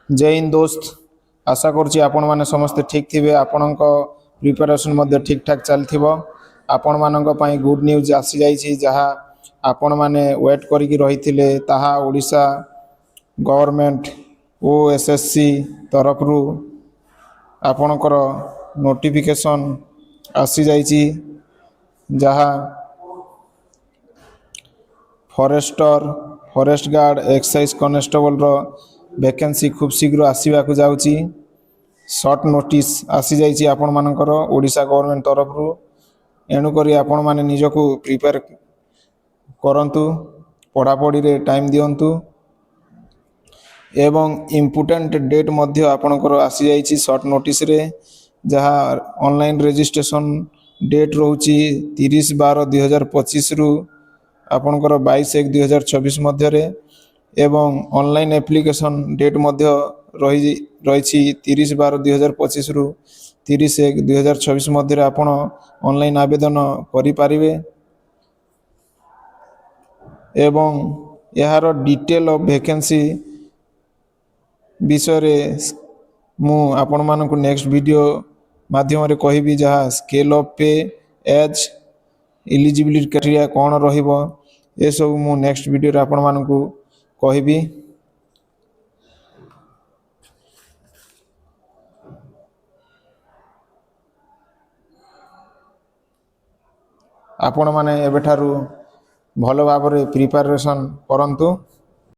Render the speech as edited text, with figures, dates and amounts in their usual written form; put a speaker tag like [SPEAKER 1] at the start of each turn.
[SPEAKER 1] जय हिंद दोस्त। आशा करुँची आपण मैंने समस्ते ठीक थे। आपण प्रिपेरेसन ठीक ठाक चलथिबो। आपण मानक पई गुड न्यूज आसी जाइछि जहाँ आपण माने वेट करिकि रहिथिले ताहा ओडिशा गवर्नमेंट ओएसएससी तरफ रु आपणकर नोटिफिकेशन आसी जाइछि जहाँ forester forest guard excise constable रो वैकेंसी खूब शीघ्र आसवाक जाउछि। शॉर्ट नोटिस आसी जाइछि आपण मानकर ओडिशा गवर्नमेंट तरफ रु। एणु करी आपण माने निजको प्रिपेयर करंतु, पढ़ापढ़ी रे टाइम दियंतु एवं इम्पोर्टेंट डेट मध्य आपणकर आसी जाइछि शॉर्ट नोटिस रे जहाँ ऑनलाइन रजिस्ट्रेशन डेट रोची 30/12/2025 रु आपणकर 22/1/2026 मध्य रे एवं ऑनलाइन एप्लिकेशन डेट मध्य रही 30/12/2025 रु 30/1/2026 मध्य आपण ऑनलाइन आवेदन करि पारिबे एवं यार डिटेल ऑफ वैकेंसी विषय मु आपण मानक नेक्स्ट वीडियो माध्यम रे कहबी जहाँ स्केल ऑफ पे एज एलिजिबिलिटी क्राइटेरिया कौन रहिबो ए सब मु नेक्स्ट वीडियो रे आपण मानक कहबी। आपण माने एबेठारु भलो भाबरे प्रिपरेशन करंतु।